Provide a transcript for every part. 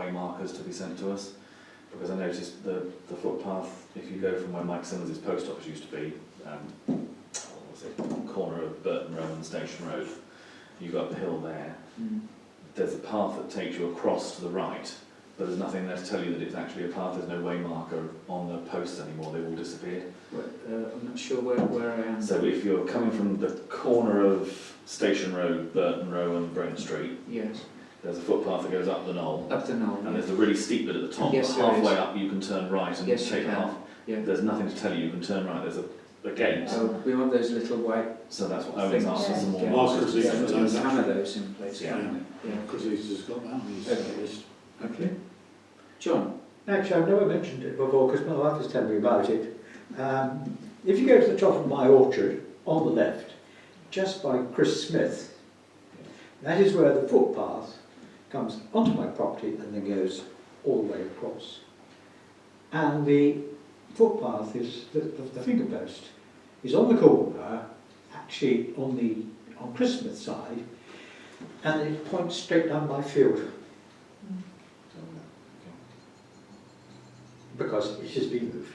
way markers to be sent to us, because I noticed the footpath, if you go from where Mike Simmons' post office used to be, what was it, corner of Burton Row and Station Road, you go up the hill there, there's a path that takes you across to the right, but there's nothing there to tell you that it's actually a path. There's no way marker on the posts anymore, they all disappeared. I'm not sure where I am. So if you're coming from the corner of Station Road, Burton Row and Brent Street, yes, there's a footpath that goes up the knoll. Up the knoll. And there's a really steep bit at the top, Yes, but halfway up you can turn right and take half. Yeah. There's nothing to tell you can turn right, there's a gate. Oh, we want those little white. So that's what Owen's asked for some more. Yeah. Markers, Yeah. yeah. Let's hammer those in place. Yeah. Yeah. Because he's just got that on his list. Okay. John. Actually, I've never mentioned it before because my wife was telling me about it. If you go to the top of my orchard, on the left, just by Chris Smith, that is where the footpath comes onto my property and then goes all the way across. And the footpath is, the finger post, is on the corner, actually on Chris Smith's side, and it points straight down my field. Because it has been moved.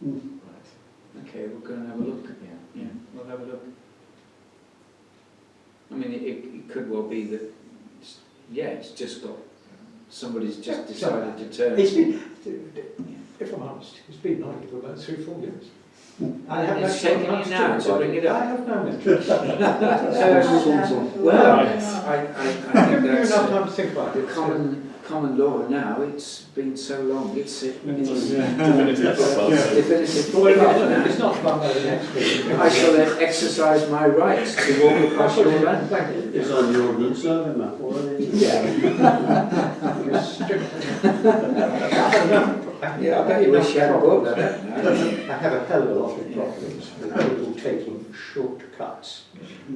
Right. Okay, we'll go and have a look. Yeah. Yeah, we'll have a look. I mean, it could well be that, it's just got, somebody's just decided to turn. It's been, if I'm honest, it's been like it for about 3-4 years. I have It's taken you now to bring it up. I have no interest. Well, I think Give you that's enough time to think about the it. common law now. It's been so long. It's Definitive footpath. definitive. Well, now. it's not about the next meeting. I shall then exercise my rights to walk across your land. Thank you. It's on the ordnance survey map already. Yeah, I bet you wish you had a book. I don't know. I have a hell of a lot of problems with people taking shortcuts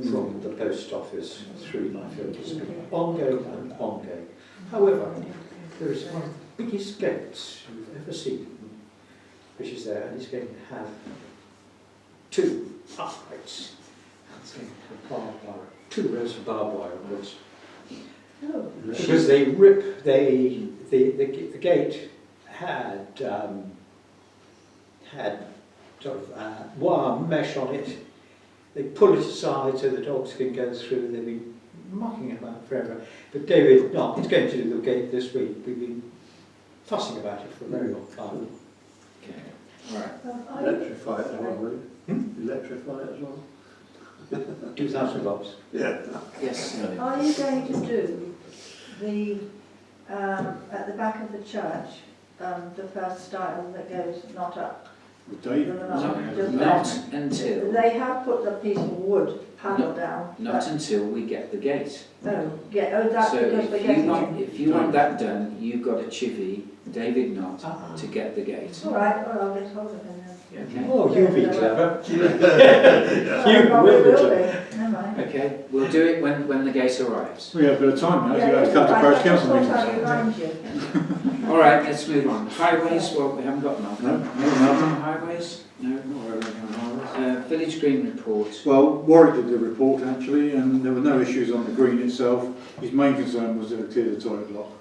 from the post office through my field. It's been ongoing and ongoing. However, there is one of the biggest gates you've ever seen, which is there, and it's going to have 2 uprights. And it's going to have barbed wire, 2 rows of barbed wire on this. Because they rip, the gate had sort of wire mesh on it. They pull it aside so the dogs can go through. They've been mucking about forever. But David Knott is going to do the gate this week. We've been fussing about it for a very long time. Okay. All right. Electrify it as well, will you? Electrify it as well. 2,000 volts. Yeah. Yes. Are you going to do the, at the back of the church, the first style that goes not up? With Dave? Not until. They have put the piece of wood panel down. Not until we get the gate. That's So because we're if you want that done, you've got to chivvy David Knott to get the gate. All right, well, I'll get hold of him then. Okay. Oh, you'll be clever. You will be clever. Never mind. Okay, we'll do it when the gate arrives. We have a bit of time now, so you have to come to parish council meetings. All right, let's move on. Highways, well, we haven't got enough. No. Highways? No. Village Green report. Well, Warwick did the report actually, and there were no issues on the green itself. His main concern was to clear the toilet block.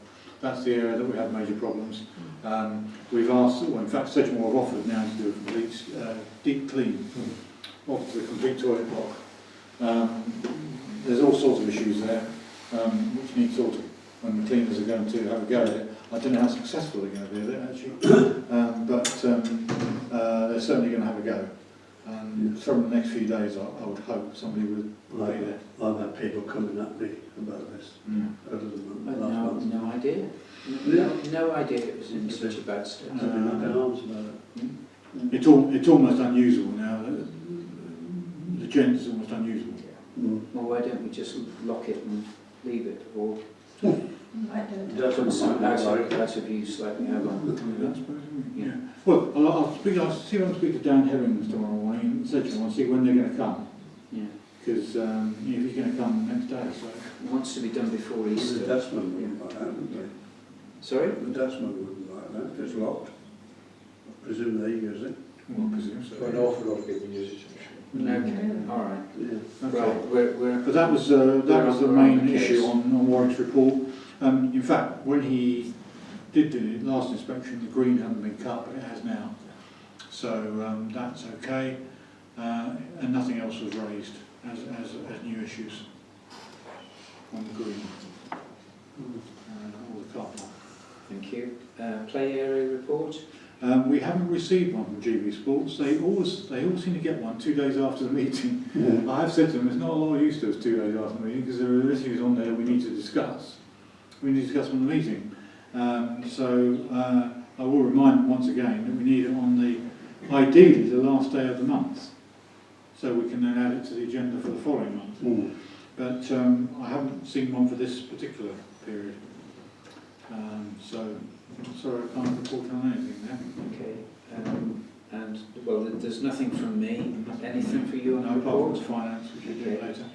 That's the area that we had major problems. We've asked, well, in fact, Sedgemoor have offered now to do a complete deep clean of the complete toilet block. There's all sorts of issues there, which need sorting when the cleaners are going to have a go at it. I don't know how successful they're going to be at it actually, but they're certainly going to have a go. And from the next few days, I would hope somebody would be there. I've had people coming at me about this. Other than last month. No idea. No idea it was in such a bad state. I've been up in arms about it. It's almost unusual now. The gent is almost unusual. Well, why don't we just lock it and leave it, or I don't That's put some what out of use like we have on? Yeah. Well, I'll see if I can speak to Dan Herrings tomorrow morning in Sedgemoor and see when they're going to come. Yeah. Because he's going to come next day. So. It wants to be done before The Easter. dustman wouldn't like that, would they? Sorry? The dustman wouldn't like that if it's locked. I presume they use it. Well, I presume so. For an awful lot of people use it. Okay. All right. Yeah. Okay. Right. We're But that was the main on the issue case. on Warwick's report. In fact, when he did do the last inspection, the green hadn't been cut, but it has now. So that's okay, and nothing else was raised as new issues on the green or the car park. Thank you. Play area report? We haven't received one from GB Sports. They always seem to get one 2 days after the meeting. Yeah. I have said to them, there's not a lot of use to us 2 days after the meeting because there are issues on there we need to discuss. We need to discuss on the meeting. I will remind them once again that we need it on ideally the last day of the month, so we can then add it to the agenda for the following month. Mm. But I haven't seen one for this particular period. So, sorry, I can't report on anything there. Okay. And, well, there's nothing from me. Anything for you on the No, apart report? from finance, which we'll do Okay. later.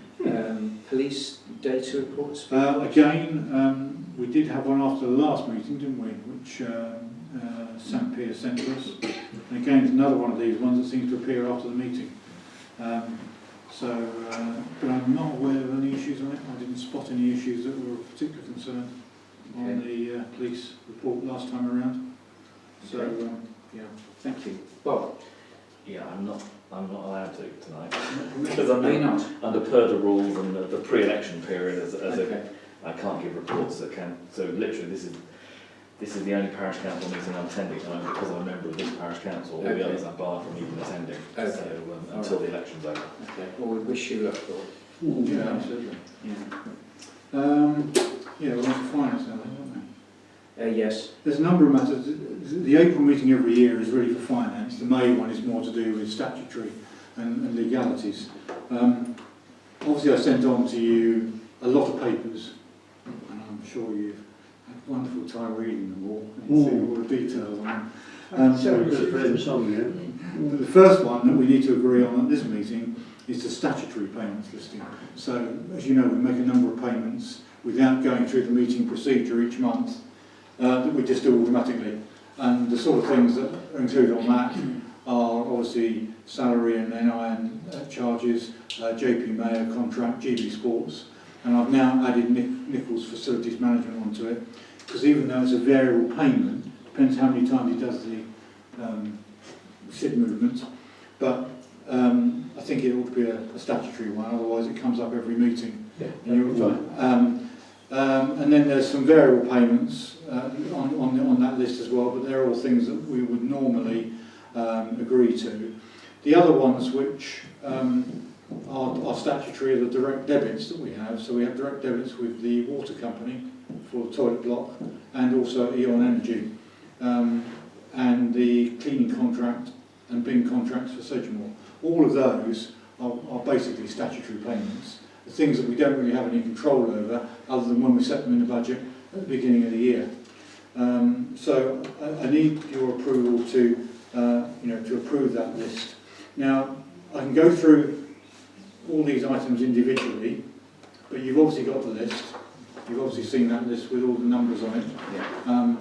Police data reports? Again, we did have one after the last meeting, didn't we? Which St. Pierre sent to us. And again, it's another one of these ones that seems to appear after the meeting. But I'm not aware of any issues on it. I didn't spot any issues that were of particular concern on the police report last time around. So, Okay. yeah. Thank you. Bob? Yeah, I'm not allowed to tonight because I'm No, you're not. under PERDA rules and the pre-election period Okay. I can't give reports that can. So literally, this is the only parish council meeting I'm attending at the moment because I'm a member of this parish council. All Okay. the others I'm barred from even attending. Okay. So until the election's over. Okay. Well, we wish you luck, Bob. Yeah, absolutely. Yeah. Yeah, we're on to finance now, aren't we? Yes. There's a number of matters. The April meeting every year is really for finance. The May one is more to do with statutory and legalities. Obviously I sent on to you a lot of papers, and I'm sure you've had a wonderful time reading them all and seeing all the details on them. So good friends on you. The first one that we need to agree on at this meeting is the statutory payments listing. So, as you know, we make a number of payments without going through the meeting procedure each month that we just do automatically. And the sort of things that are included on that are obviously salary and NIN charges, JP Mayer contract, GB Sports, and I've now added Nichols Facilities Management onto it, because even though it's a variable payment, depends how many times he does the SID movement, but I think it ought to be a statutory one, otherwise it comes up every meeting. Yeah, And then there's some variable payments on that list as well, but they're all things that we would normally agree to. The other ones which are statutory are the direct debits that we have. So we have direct debits with the water company for the toilet block and also Eon Energy, and the cleaning contract and bin contracts for Sedgemoor. All of those are basically statutory payments. The things that we don't really have any control over, other than when we set them in the budget at the beginning of the year. So I need your approval to approve that list. Now I can go through all these items individually, but you've obviously got the list. You've obviously seen that list with all the numbers on it. Yeah.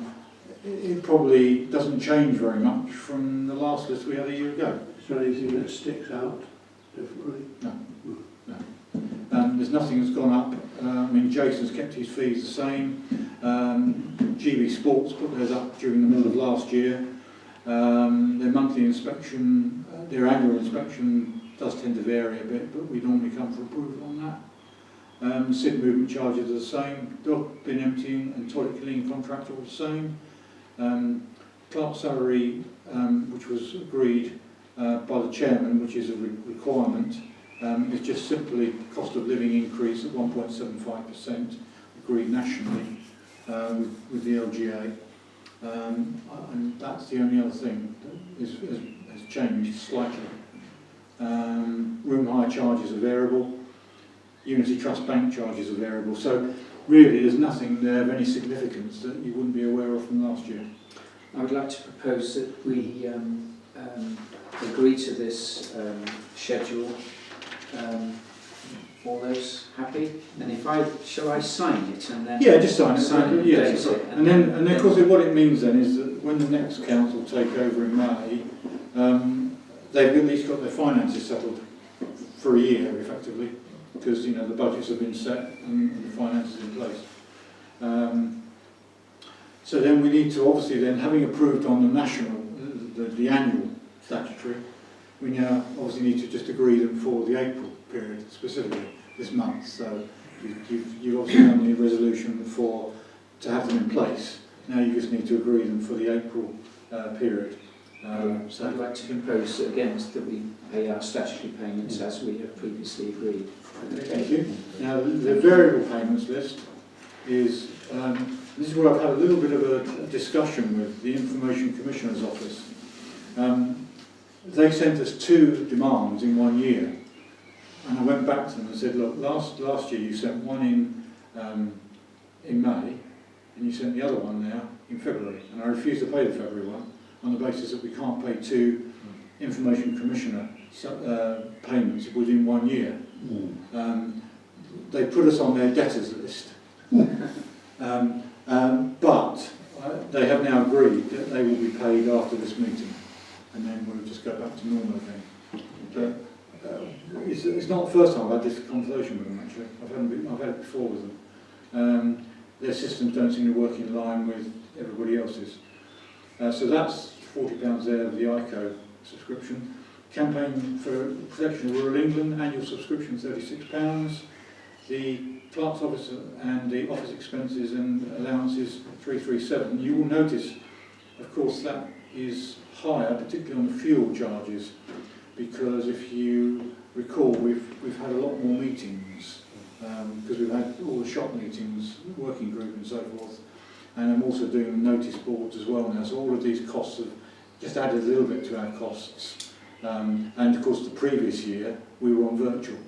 It probably doesn't change very much from the last list we had a year ago. Is there anything that sticks out differently? There's nothing that's gone up. I mean, Jason's kept his fees the same. GB Sports put theirs up during the middle of last year. Their monthly inspection, their annual inspection does tend to vary a bit, but we normally come for approval on that. SID movement charges are the same. Dog bin emptying and toilet cleaning contracts are all the same. Clerk salary, which was agreed by the chairman, which is a requirement, is just simply cost of living increase at 1.75%, agreed nationally with the LGA. And that's the only other thing that has changed slightly. Room hire charges are variable. Unity Trust Bank charges are variable. So really there's nothing there of any significance that you wouldn't be aware of from last year. I would like to propose that we agree to this schedule. All those happy? And shall I sign it and then? Yeah, just sign it. Sign it, Yes, date it, and then of course what it means then is that when the next council take over in May, they've at least got their finances settled for a year effectively, because the budgets have been set and the finances in place. So then we need to, obviously then, having approved on the national, the annual statutory, we now obviously need to just agree them for the April period, specifically this month. So you've obviously done the resolution to have them in place. Now you just need to agree them for the April period. So I'd like to propose against that we pay our statutory payments as we have previously agreed. Thank you. Now the variable payments list is, this is where I've had a little bit of a discussion with the Information Commissioner's Office. They sent us 2 demands in 1 year, and I went back to them and said, look, last year you sent one in May, and you sent the other one now in February, and I refused to pay the February one on the basis that we can't pay 2 Information Commissioner payments within 1 year. They put us on their debtors list, but they have now agreed that they will be paid after this meeting, and then we'll just go back to normal again. But it's not the first time I've had this conversation with them, actually. I've had it before with them. Their systems don't seem to work in line with everybody else's. So that's £40 there of the ICO subscription. Campaign for Protection of Rural England, annual subscription £36. The clerk's office and the office expenses and allowances £337. You will notice, of course, that is higher, particularly on the fuel charges, because if you recall, we've had a lot more meetings because we've had all the shop meetings, working group and so forth, and I'm also doing notice boards as well now. So all of these costs have just added a little bit to our costs. And of course, the previous year we were on virtual,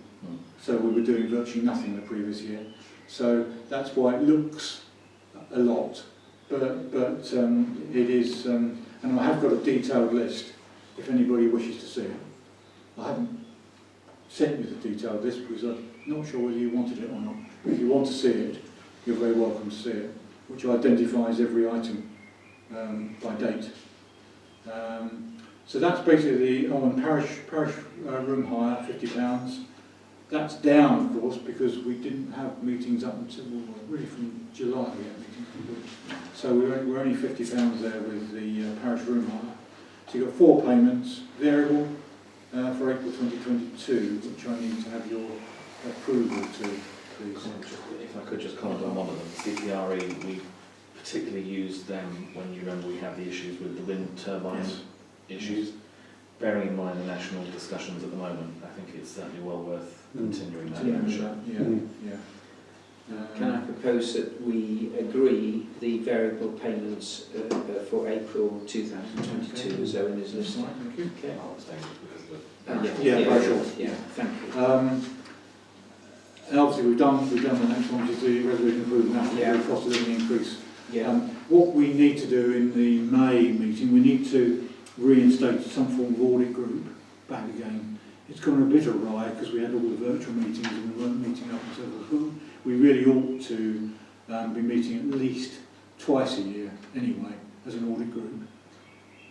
so we were doing virtually nothing the previous year. So that's why it looks a lot, but it is. And I have got a detailed list if anybody wishes to see it. I haven't sent you the detailed list because I'm not sure whether you wanted it or not. But if you want to see it, you're very welcome to see it, which identifies every item by date. So that's basically on parish room hire, £50. That's down, of course, because we didn't have meetings up until really from July we had meetings. So we're only £50 there with the parish room hire. So you've got 4 payments, variable for April 2022, which I need to have your approval to, please. If I could just comment on one of them, CPRE, we particularly used them when you remember we had the issues with the wind turbine issues. Bearing in mind the national discussions at the moment, I think it's certainly well worth continuing that. Can I propose that we agree the variable payments for April 2022 as Owen is listed? Thank you. Okay. I'll abstain because of the... Yeah, thank you. And obviously we've done the next one, which is the resolution approving national cost of living increase. What we need to do in the May meeting, we need to reinstate some form of audit group back again. It's gone a bit awry because we had all the virtual meetings and we weren't meeting up and so forth. We really ought to be meeting at least twice a year anyway as an audit group,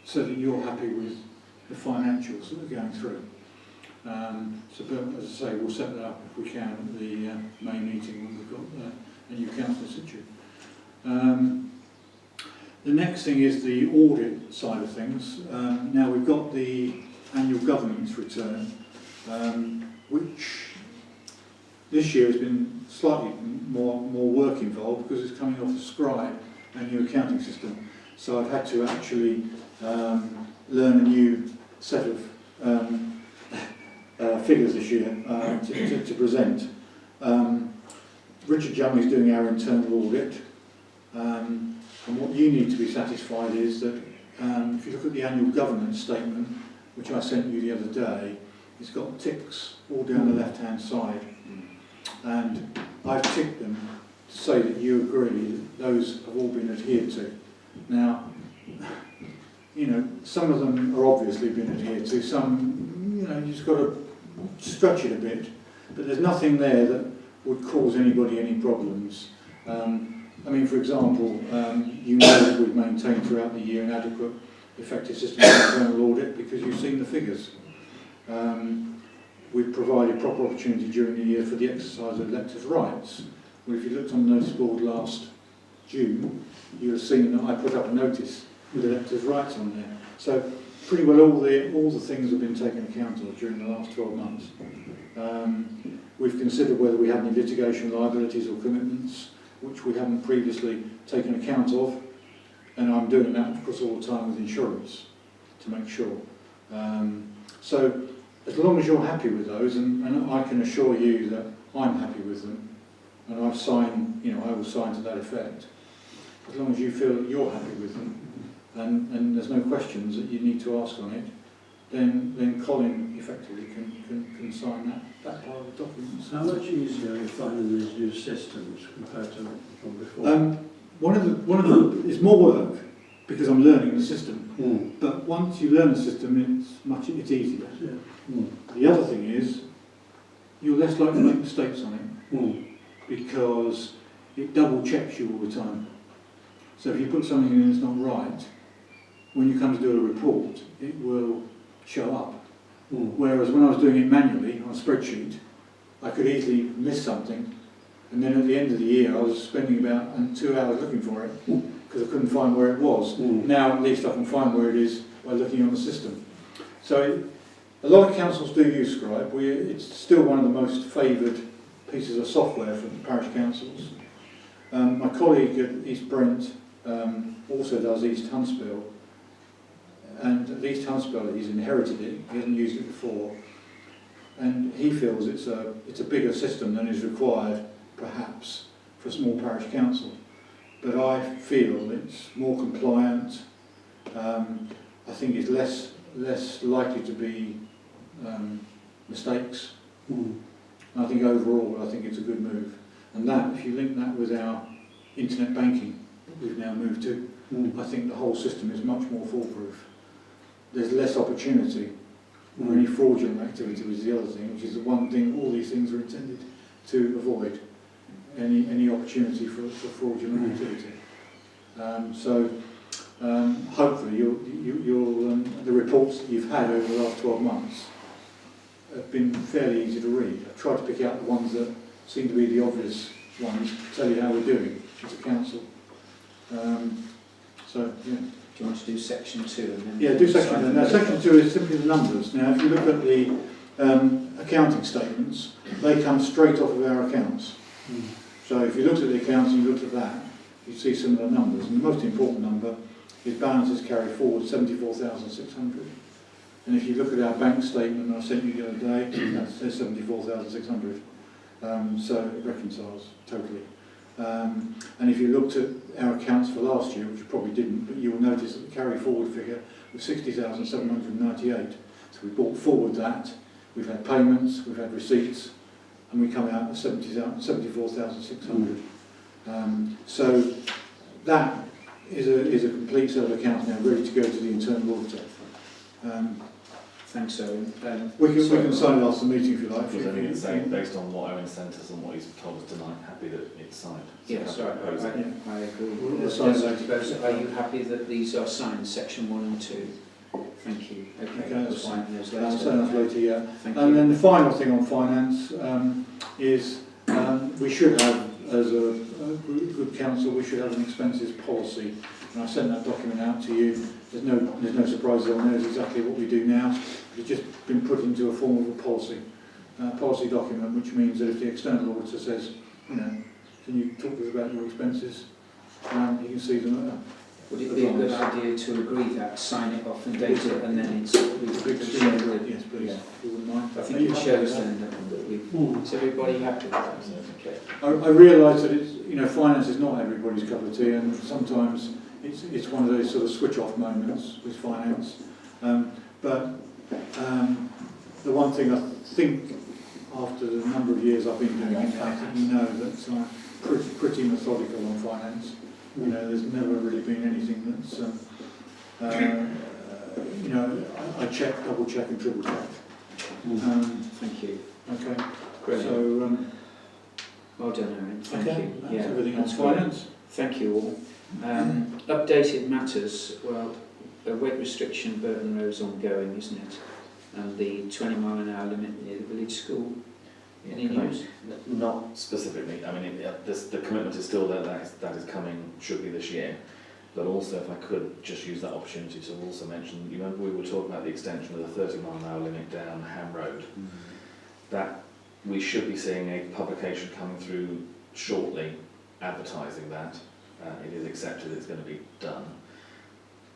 so that you're happy with the financials that are going through. But as I say, we'll set that up if we can at the May meeting when we've got a new council in situ. The next thing is the audit side of things. Now we've got the annual governance return, which this year has been slightly more work involved because it's coming off the Scribe and new accounting system. So I've had to actually learn a new set of figures this year to present. Richard Jumley is doing our internal audit, and what you need to be satisfied is that if you look at the annual governance statement, which I sent you the other day, it's got ticks all down the left-hand side, and I've ticked them to say that you agree that those have all been adhered to. Now, you know, some of them are obviously been adhered to, some, you know, you've just got to stretch it a bit, but there's nothing there that would cause anybody any problems. I mean, for example, you know that we've maintained throughout the year an adequate, effective system of internal audit because you've seen the figures. We've provided proper opportunity during the year for the exercise of electors' rights. Well, if you looked on the notice board last June, you'll have seen that I put up a notice with electors' rights on there. So pretty well all the things have been taken account of during the last 12 months. We've considered whether we have any litigation liabilities or commitments, which we haven't previously taken account of, and I'm doing that, of course, all the time with insurance to make sure. So as long as you're happy with those, and I can assure you that I'm happy with them, and I've signed, I will sign to that effect, as long as you feel that you're happy with them, and there's no questions that you need to ask on it, then Colin effectively can sign that part of the documents. How much easier are you finding these new systems compared to from before? One of the it's more work because I'm learning the system. But once you learn the system, it's easier. Yeah. The other thing is you're less likely to make mistakes on it because it double checks you all the time. So if you put something in that's not right, when you come to do a report, it will show up. Whereas when I was doing it manually on a spreadsheet, I could easily miss something, and then at the end of the year I was spending about 2 hours looking for it because I couldn't find where it was. Now at least I can find where it is by looking on the system. So a lot of councils do use Scribe. It's still one of the most favoured pieces of software for the parish councils. My colleague at East Brent also does East Huntsville. And at East Huntsville, he's inherited it. He hasn't used it before, and he feels it's a bigger system than is required, perhaps, for a small parish council. But I feel it's more compliant. I think it's less likely to be mistakes. And I think overall, I think it's a good move. And that, if you link that with our internet banking that we've now moved to, I think the whole system is much more foolproof. There's less opportunity for any fraudulent activity, which is the other thing, which is the one thing all these things are intended to avoid, any opportunity for fraudulent activity. Hopefully you'll the reports that you've had over the last 12 months have been fairly easy to read. I've tried to pick out the ones that seem to be the obvious ones, to tell you how we're doing as a council. Do you want to do section 2? And then Yeah, do section 2. Now, section 2 is simply the numbers. Now, if you look at the accounting statements, they come straight off of our accounts. So if you looked at the accounts and you looked at that, you see similar numbers. And the most important number is balances carried forward, 74,600. And if you look at our bank statement I sent you the other day, that says 74,600. So it reconciles totally. And if you looked at our accounts for last year, which you probably didn't, but you will notice that the carry forward figure was 60,798. So we brought forward that, we've had payments, we've had receipts, and we come out at 74,600. So that is a complete set of accounts now, ready to go to the internal auditor. Thanks, Owen. We can sign it after the meeting if you like. Was anything saying based on what Owen sent us and what he's told us tonight, happy that it's signed? Yeah, sorry, I agree. We'll sign it. Are you happy that these are signed, section 1 and 2? Thank you. Okay, that's fine. Those I'll sign that later. later, yeah. Thank And you. then the final thing on finance is we should have, as a good council, we should have an expenses policy. And I sent that document out to you. There's no surprises on there. It's exactly what we do now. It's just been put into a form of a policy document, which means that if the external auditor says, can you talk to us about your expenses, you can see them at that. Would it be a good idea to agree that, sign it off and date it, and then it's Yes, please. Yeah. If you wouldn't mind. I think it shows then that we've... Is everybody happy with that? Okay. I realise that it's, finance is not everybody's cup of tea, and sometimes it's one of those sort of switch-off moments with finance. But the one thing I think, after the number of years I've been doing it, I think you know that I'm pretty methodical on finance. There's never really been anything that's, I check, double check and triple check. Thank you. Okay. Brilliant. So, well done, Aaron. Thank you. That's everything on that's great. finance. Thank you all. Updated matters. Well, a weight restriction, Burton Road's ongoing, isn't it? And the 20-mile-an-hour limit near the village school Any Can I- news? Not specifically. I mean, the commitment is still there. That is coming. Should be this year. But also, if I could just use that opportunity to also mention, you remember we were talking about the extension of the 30-mile-an-hour limit down Ham Road. That we should be seeing a publication coming through shortly, advertising that. It is accepted it's going to be done.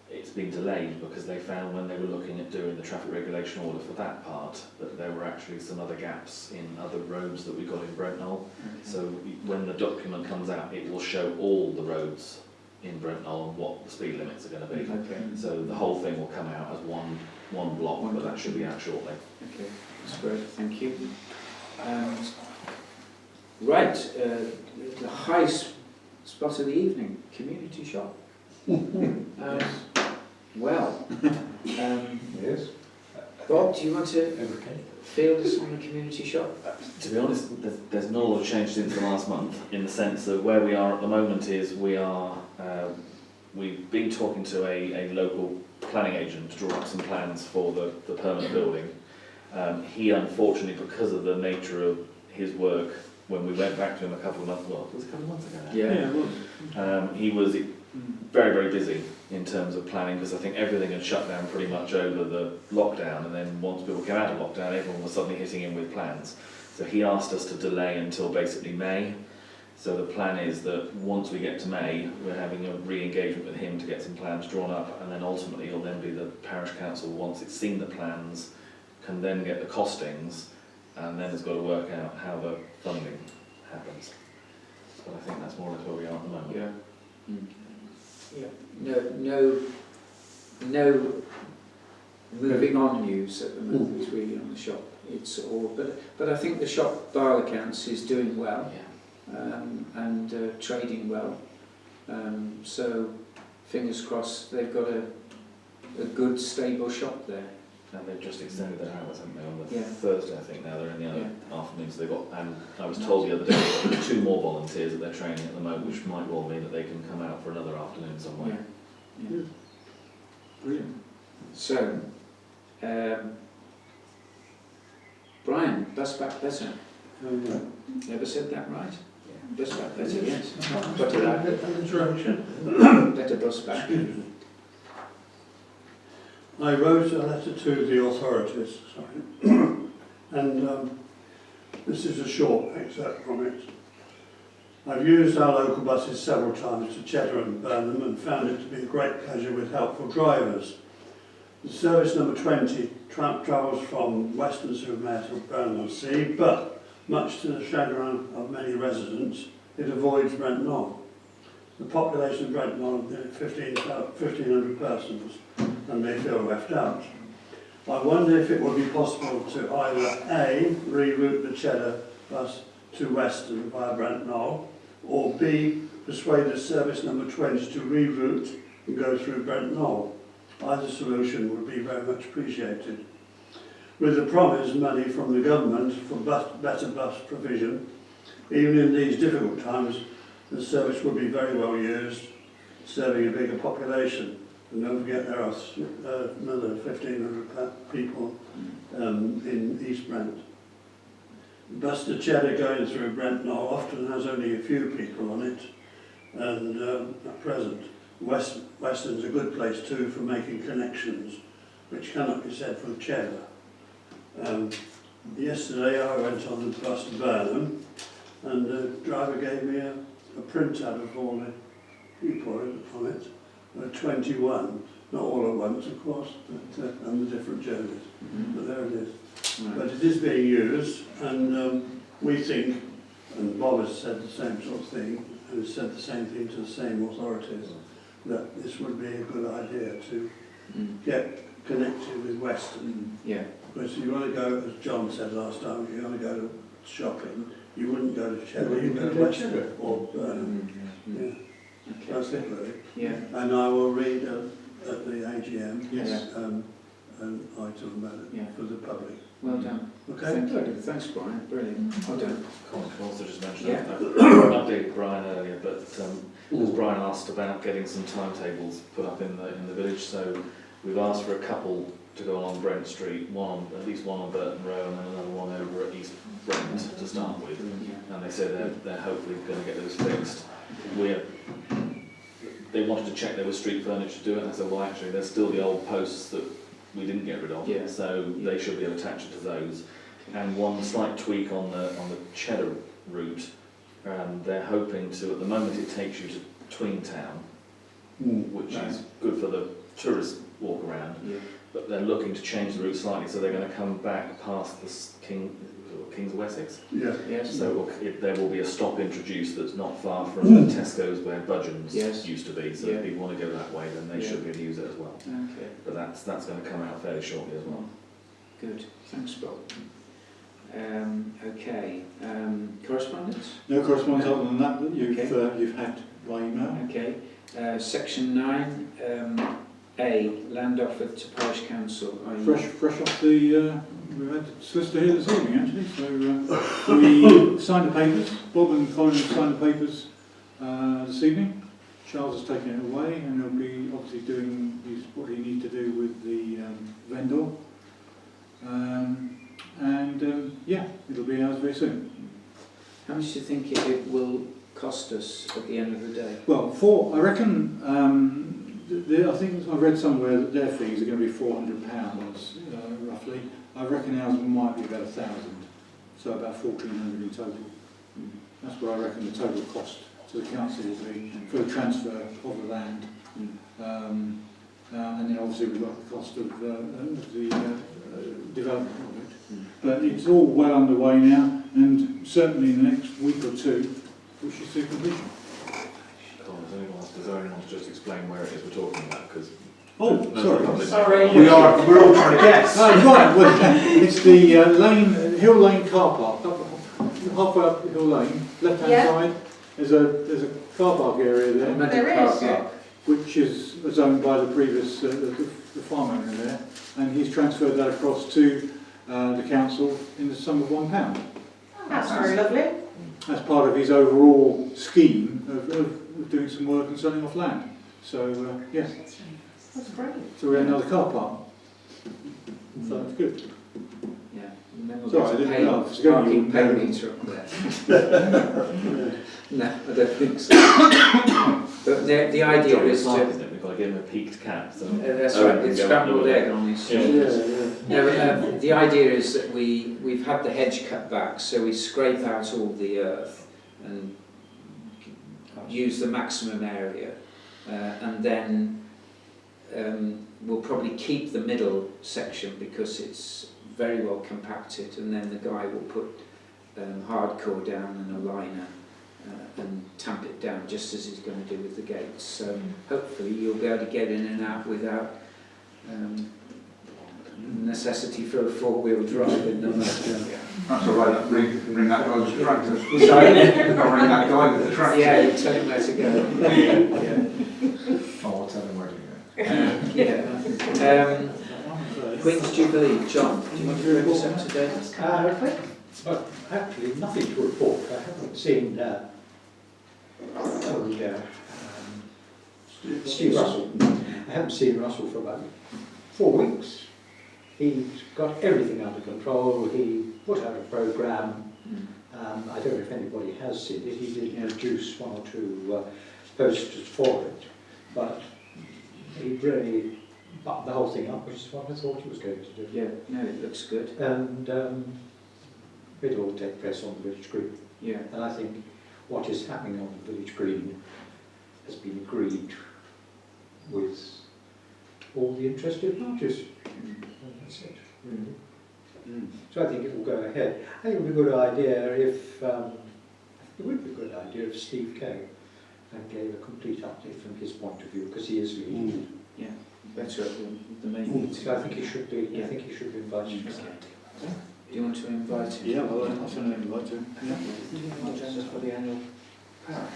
It's been delayed because they found when they were looking at doing the traffic regulation order for that part that there were actually some other gaps in other roads that we got in Brent Knoll. So when the document comes out, it will show all the roads in Brent Knoll and what the speed limits are going to be. Okay. So the whole thing will come out as one block, One but block. that should be out shortly. Okay, that's great, thank you. Right, the high spot of the evening, community shop. Well, Yes. Bob, do you want to Okay. field us on the community shop? To be honest, there's not a lot of change since the last month, in the sense that where we are at the moment is we've been talking to a local planning agent to draw up some plans for the permanent building. He unfortunately, because of the nature of his work, when we went back to him a couple of months ago now, Yeah. he was very, very busy in terms of planning, because I think everything had shut down pretty much over the lockdown, and then once people came out of lockdown, everyone was suddenly hitting him with plans. So he asked us to delay until basically May. So the plan is that once we get to May, we're having a re-engagement with him to get some plans drawn up, and then ultimately it'll then be the parish council, once it's seen the plans, can then get the costings, and then it's got to work out how the funding happens. But I think that's more or less where we are at the moment. Yeah. Yeah. No moving on news at the moment really on the shop. It's all, but I think the shop by all accounts is doing well. Yeah. And trading well. So fingers crossed they've got a good stable shop there. And they've just extended their hours, haven't they, on the Yeah. Thursday, I think now, they're in the other Yeah. afternoons. They've got, and I was told the other day, they've got 2 more volunteers that they're training at the moment, which might well mean that they can come out for another afternoon somewhere. Yeah. Brilliant. So, Brian, bus back better. Never said that right? Bus back better, yes. Got it out. Better bus back. I wrote a letter to the authorities, and this is a short excerpt from it. I've used our local buses several times to Cheddar and Burnham and found it to be a great pleasure with helpful drivers. The service number 20 travels from Weston-super-Mare to Burnham-on-Sea, but much to the chagrin of many residents, it avoids Brent Knoll. The population of Brent Knoll is 1,500 persons, and they feel left out. I wonder if it would be possible to either A, reroute the Cheddar bus to Weston via Brent Knoll, or B, persuade the service number 20 to reroute and go through Brent Knoll. Either solution would be very much appreciated. With the promised money from the government for better bus provision, even in these difficult times, the service would be very well used, serving a bigger population. And don't forget there are another 1,500 people in East Brent. The bus to Cheddar going through Brent Knoll often has only a few people on it, and at present Weston's a good place too for making connections, which cannot be said for Cheddar. Yesterday I went on the bus to Burnham, and the driver gave me a printout of all the people on it. 21, not all at once of course, but and the different journeys. But there it is. Right. But it is being used, and we think, and Bob has said the same sort of thing, and has said the same thing to the same authorities, that this would be a good idea to get connected with Weston. Yeah. Because you want to go, as John said last time, if you want to go to shopping, you wouldn't go to Cheddar, you'd go to Weston or Burnham. Yeah, Okay. that's it really. Yeah. And I will read at the AGM Yes. an item about it Yeah. for the public. Well done. Okay? Thank you. Thanks, Brian. Brilliant. Well done. I can also just mention, Yeah. I updated Brian earlier, but because Brian asked about getting some timetables put up in the village, so We've asked for a couple to go along Brent Street, at least one on Burton Row and then another one over at East Brent to start with. And they said they're hopefully going to get those fixed. They wanted to check there was street furniture to do it, and I said, well actually there's still the old posts that we didn't get rid of, so they should be attached to those. And one slight tweak on the Cheddar route, they're hoping to, at the moment it takes you to Tween Town, which is good for the tourist walk around, but they're looking to change the route slightly, so they're going to come back past the Kings of Wessex. So there will be a stop introduced that's not far from Tesco's where Budgeon's used to be, so if people want to go that way then they should be able to use it as well. Okay. But that's going to come out fairly shortly as well. Good, thanks Bob. Okay, correspondence? No correspondence other than that you've had by email. Okay, section 9, A, land offered to parish council. Fresh off the, we had the solicitor here this evening actually, so we signed the papers, Bob and Colin signed the papers this evening. Charles has taken it away and he'll be obviously doing what he needs to do with the vendor. It'll be ours very soon. How much do you think it will cost us at the end of the day? Well, I reckon, I think I read somewhere that their fees are going to be £400 roughly. I reckon ours might be about 1,000, so about 1,400 in total. That's what I reckon the total cost to the council will be for the transfer of the land. And then obviously we've got the cost of the development of it. But it's all well underway now, and certainly in the next week or two we should see completion. Does anyone just explain where it is we're talking about? Because sorry. We're all trying to guess. Right, well, it's the Hill Lane car park, halfway up Hill Lane, left-hand side. There's a car park area there. There is. Which is owned by the previous the farm owner there, and he's transferred that across to the council in the sum of £1. That's very lovely. That's part of his overall scheme of doing some work and selling off land. So yes, That's brilliant. so we had another car park. So that's good. Yeah. And then we'll Sorry, get I a didn't know. It's going parking to pay be- meter up there. No, I don't think so. But the idea is to... isn't it? We've got to give him a peaked cap. So that's right, it's scrambled egg on his shoulders. No, the idea is that we've had the hedge cut back, so we scrape out all the earth and use the maximum area, and then we'll probably keep the middle section because it's very well compacted, and then the guy will put hardcore down and a liner and tamp it down just as he's going to do with the gates. So hopefully you'll be able to get in and out without necessity for a four-wheel drive in the mud. That's all right, bring that guy with the tractor. Sorry? I'll bring that guy with the tractor. Yeah, you tell him where to go. Oh, I'll tell him where to go. Yeah. Queen's Jubilee, John, do you want to bring us up to date? Well, actually, nothing to report. I haven't seen Steve Russell. I haven't seen Russell for about 4 weeks. He's got everything under control. He put out a programme. I don't know if anybody has seen it. He did produce 1 or 2 posters for it, but he really buttoned the whole thing up, which is what I thought he was going to do. Yeah, no, it looks good. And it'll all take place on the village green. Yeah. And I think what is happening on the village green has been agreed with all the interested parties. And that's it, really. So I think it will go ahead. I think it would be a good idea if Steve came and gave a complete update from his point of view, because he is leading. Yeah, better at the main meeting. So I think he should be. I think he should be invited. Do you want to invite him? Yeah, well, I'll send an invite to him. Agenda for the annual parish.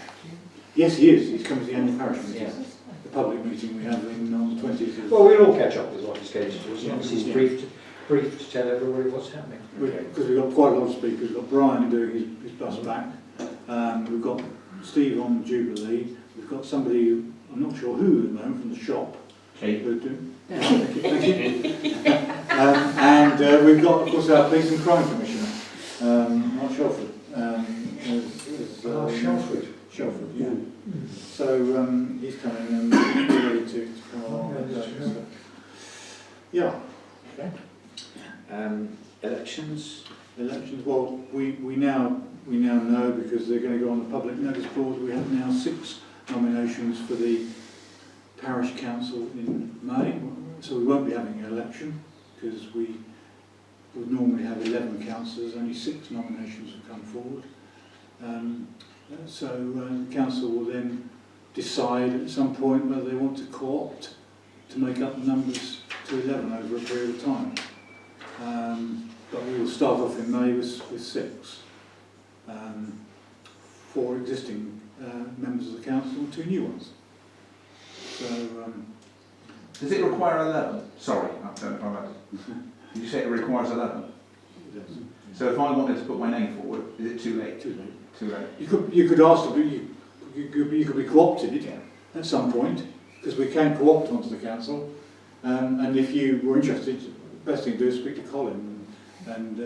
Yes, he is. He's coming to the annual parish meeting, the public meeting we have on the 20th. Well, we'll all catch up with what he's going to do, as long as he's briefed to tell everybody what's happening. Because we've got quite a lot of speakers. We've got Brian doing his bus back. We've got Steve on Jubilee. We've got somebody, I'm not sure who at the moment, from the shop Okay. Would do. Yeah, thank you. And we've got, of course, our Police and Crime Commissioner, Mark Shelford. Shelford. Shelford, yeah. So he's coming and we're ready to come along. So, yeah. Okay. Elections. Elections. Well, we now know, because they're going to go on the public notice board. We have now 6 nominations for the parish council in May. So we won't be having an election because we would normally have 11 councillors. Only 6 nominations have come forward. So the council will then decide at some point whether they want to co-opt to make up the numbers to 11 over a period of time. But we will start off in May with 6. 4 existing members of the council and 2 new ones. So, Does it require 11? Sorry, I don't know if I'm right. Did you say it requires 11? yes. So if I wanted to put my name forward, is it too late? Too late. Too late. You could ask to be, you could be co-opted at some point, because we can co-opt onto the council. And if you were interested, the best thing to do is speak to Colin and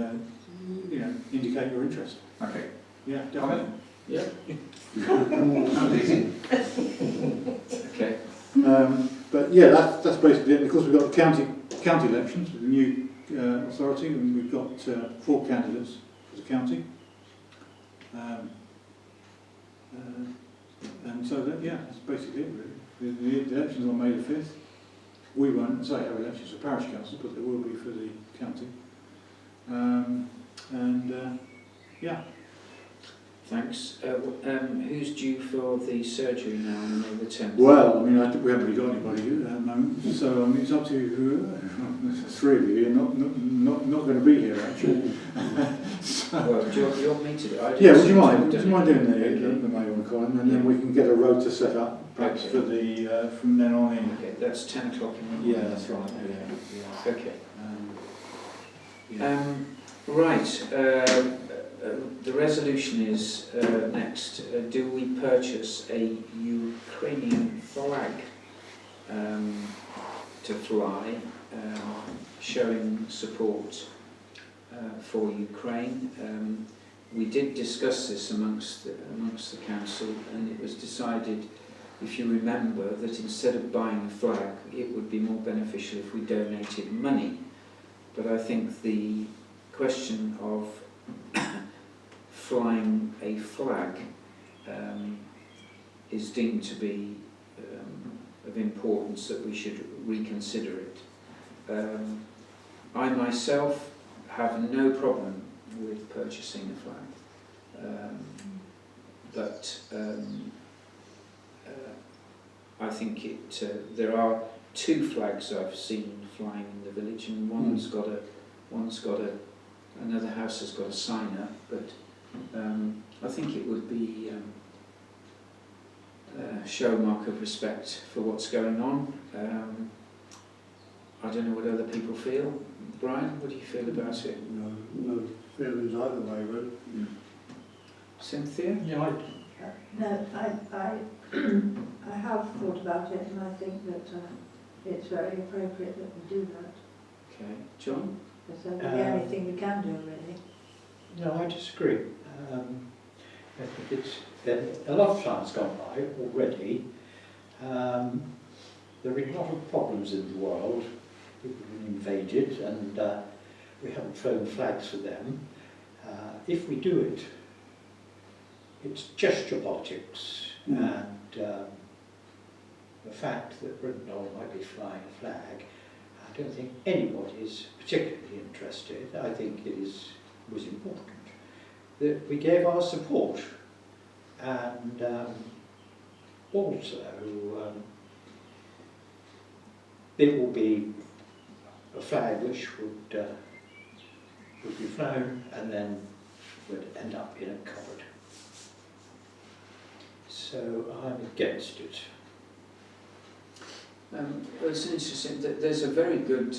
you know, indicate your interest. Okay. Yeah, definitely. Yeah. That was easy. Okay. But yeah, that's basically it. And of course, we've got the county elections with the new authority, and we've got 4 candidates for the county. And so that, yeah, that's basically it really. The elections on May the 5th. We won't say have elections for parish council, but there will be for the county. Yeah. Thanks. Who's due for the surgery now on May the 10th? Well, I mean, we haven't really got anybody at the moment, so I mean, it's up to who. 3 of you are not going to be here actually. So, Well, do you want me to do it? yeah, would you mind doing the mail and Colin, and then we can get a rota set up perhaps for the from then on in. Okay, that's 10 o'clock in the morning. Yeah, that's right. Yeah. Okay. Yeah. Right. The resolution is next. Do we purchase a Ukrainian flag to fly, showing support for Ukraine? We did discuss this amongst the council, and it was decided, if you remember, that instead of buying a flag, it would be more beneficial if we donated money. But I think the question of flying a flag is deemed to be of importance that we should reconsider it. I myself have no problem with purchasing a flag, but I think there are 2 flags I've seen flying in the village, and another house has got a sign up, but I think it would be show a mark of respect for what's going on. I don't know what other people feel. Brian, what do you feel about it? No feelings either way, really. Cynthia? Yeah, No, I have thought about it, and I think that it's very appropriate that we do that. Okay. John? It's the only thing we can do, really. no, I disagree. I think it's a lot of time's gone by already. There are a lot of problems in the world. People have been invaded, and we haven't flown flags for them. If we do it, it's gesture politics, and the fact that Brent Knoll might be flying a flag, I don't think anybody is particularly interested. I think it was important that we gave our support, and also it will be a flag which would be flown and then would end up in a cupboard. So I'm against it. Well, it's interesting. There's a very good.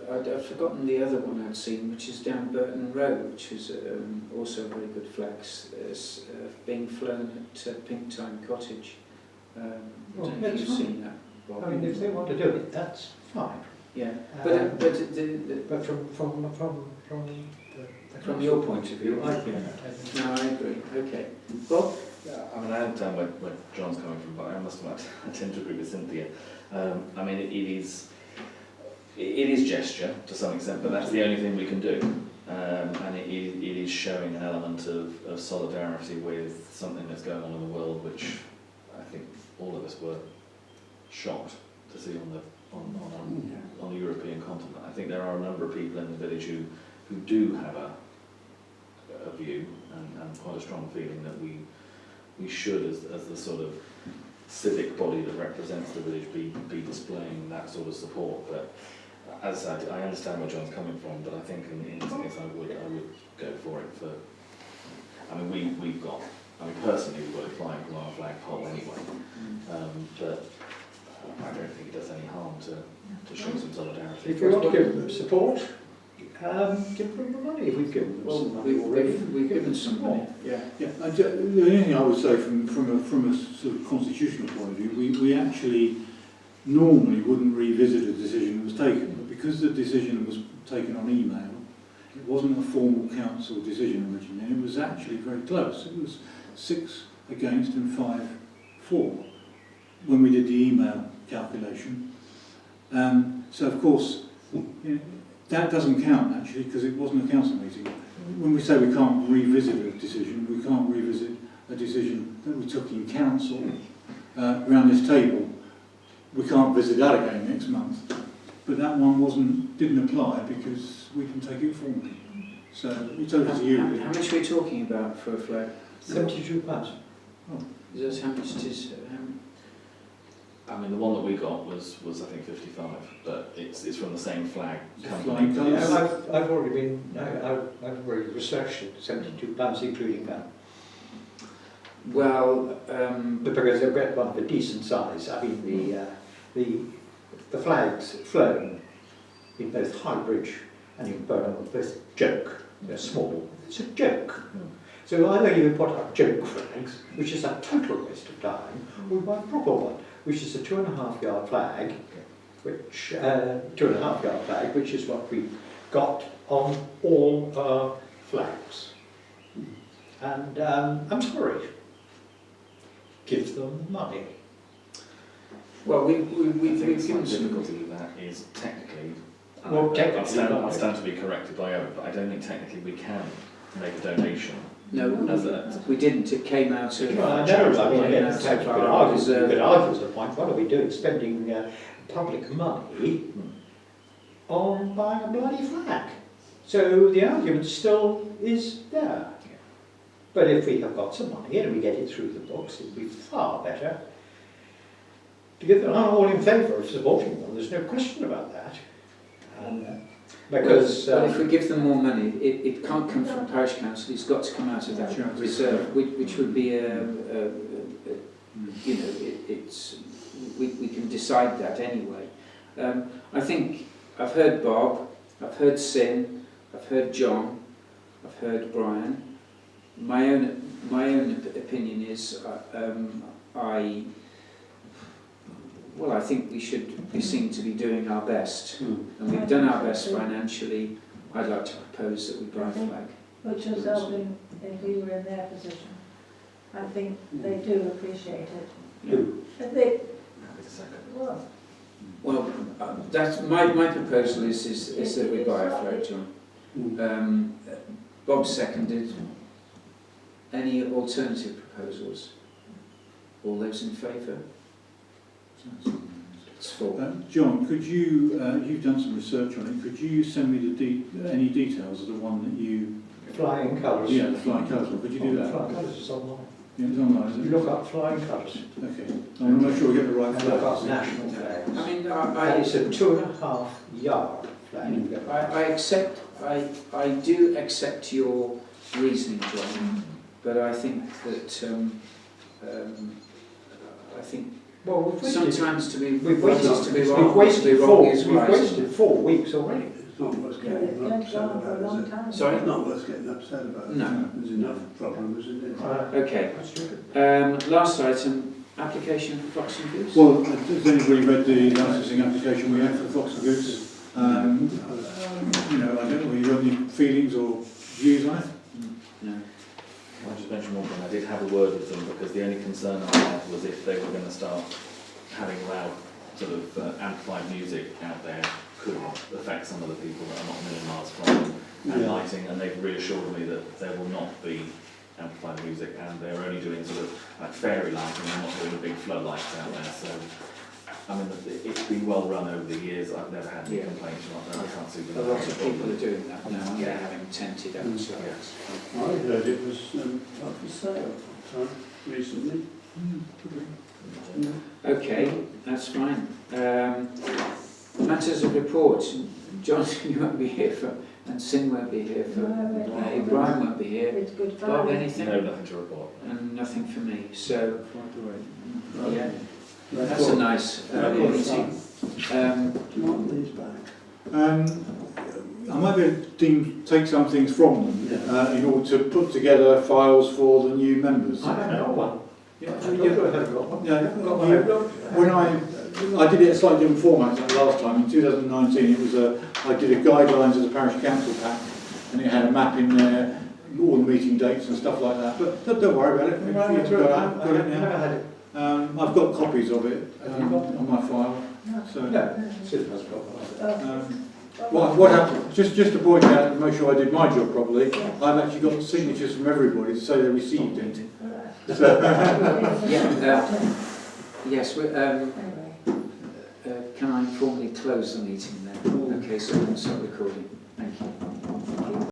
I've forgotten the other one I'd seen, which is down Burton Road, which is also a very good flag. Being flown at Pink Time Cottage. I don't know if you've seen that. Bob. I mean, if they want to do it, that's fine. Yeah, Um, but the, But from from your point of view, I I think. no, I agree. Okay, Bob. I mean, I understand where John's coming from, but I must admit, I tend to agree with Cynthia. I mean, it is gesture to some extent, but that's the only thing we can do. And it is showing an element of solidarity with something that's going on in the world, which I think all of us were shocked to see on the European continent. I think there are a number of people in the village who do have a view and quite a strong feeling that we should, as the sort of civic body that represents the village, be displaying that sort of support. But as I said, I understand where John's coming from, but I think in this case I would go for it. I mean, we've got personally we've got it flying from our flagpole anyway, but I don't think it does any harm to show some solidarity. If we want to give them support, give them the money. We've given them some money already. We've given some money. Yeah. The only thing I would say from a sort of constitutional point of view, we actually normally wouldn't revisit a decision that was taken, but because the decision was taken on email, it wasn't a formal council decision originally, and it was actually very close. It was 6 against and 5 for when we did the email calculation. So of course, that doesn't count actually, because it wasn't a council meeting. When we say we can't revisit a decision, we can't revisit a decision that we took in council around this table. We can't visit that again next month. But that one didn't apply because we didn't take it formally. So it's over to you. How much are we talking about for a flag? £72. Is that how much it is? I mean, the one that we got was I think 55, but it's from the same flag Flying company. colours. I've already researched it. £72 including that. Well, But because they've got one of a decent size. I mean, the flags flown in both Highbridge and in Burnham are both joke. They're small. It's a joke. So either you put up joke flags, which is a total waste of time, or you buy a proper one, which is a 2.5-yard flag, which 2.5-yard flag, which is what we've got on all our flags. And I'm sorry, give them money. well, I think we've the given slight some. difficulty with that is technically, Well, technically, I'll stand to be corrected by Owen, but I don't think technically we can make a donation. No, we didn't. It came out of. Well, I know, I mean, Came out you of could our argue reserve. the point, what are we doing, spending public money on buying a bloody flag? So the argument still is there. But if we have got some money and we get it through the books, it would be far better to give them. I'm all in favour of supporting them, there's no question about that. Because Well, if we give them more money, it can't come from parish council. It's got to come out of that reserve, which would be we can decide that anyway. I think I've heard Bob, I've heard Sin, I've heard John, I've heard Brian. My own opinion is I think we should be seen to be doing our best, and we've done our best financially. I'd like to propose that we buy a flag. Which was Elvin, if we were in their position. I think they do appreciate it. Who? But they, Wait a second. Well, that's my proposal is that we buy a flag, John. Bob seconded. Any alternative proposals? All those in favour? It's full. John, could you, you've done some research on it, could you send me any details of the one that you... Flying colours. Yeah, the flying colours one, could you do that? Flying colours is online. Yeah, it's online, is You it? look up flying colours. Okay. I want to make sure we get the right And look up flag. national flags. I mean, And it's a 2.5-yard flag. I accept. I do accept your reasoning, John, but I think that Well, we've wasted, sometimes to be we've right wasted, is to be we've wrong. wasted To be four, wrong is we've right. wasted 4 weeks already. It's not worth it's getting going upset on for a about, long is it? time. Sorry? It's not worth getting upset about. No. There's enough problems, isn't it? Okay. Last item. application for Fox and Goose? Well, has anybody read the licensing application we had for the Fox and Goose? You know, I don't know whether you have any feelings or views on it. No. I'll just mention one thing. I did have a word with them because the only concern I had was if they were going to start having loud sort of amplified music out there could affect some of the people that are not a million miles from them, and Yeah. lighting, and they've reassured me that there will not be amplified music, and they're only doing sort of like fairy lighting, they're not doing the big floodlights out there. So, I mean, it's been well run over the years. I've never had any Yeah. complaints about that. I can't see A them. lot of people are doing that now, and they're Yeah. having tented Mm. outside. Yeah. I heard it was up for sale recently. Okay, that's fine. Matters of report. Johnson, you won't be here for, and Sin won't be here for, Brian won't be here. It's good Bob, value. anything? No, nothing to report. And nothing for me. So, yeah, That's that's a nice meeting. Want these back? I might be able to take some things from them in order to put together files for the new members. I haven't got one. Yeah, I haven't got one. yeah, Got one. when I did it a slightly different format like last time. In 2019, it was I did a guidelines as a parish council pack, and it had a map in there, all the meeting dates and stuff like that. But don't worry about it. If you've got it now. never had it. I've got copies of it on my file. So. No, Sid has got one. What happened, just to point out and make sure I did my job properly, I've actually got signatures from everybody to say they received it. So, Yes, can I formally close the meeting then? Okay, so I'm stop recording.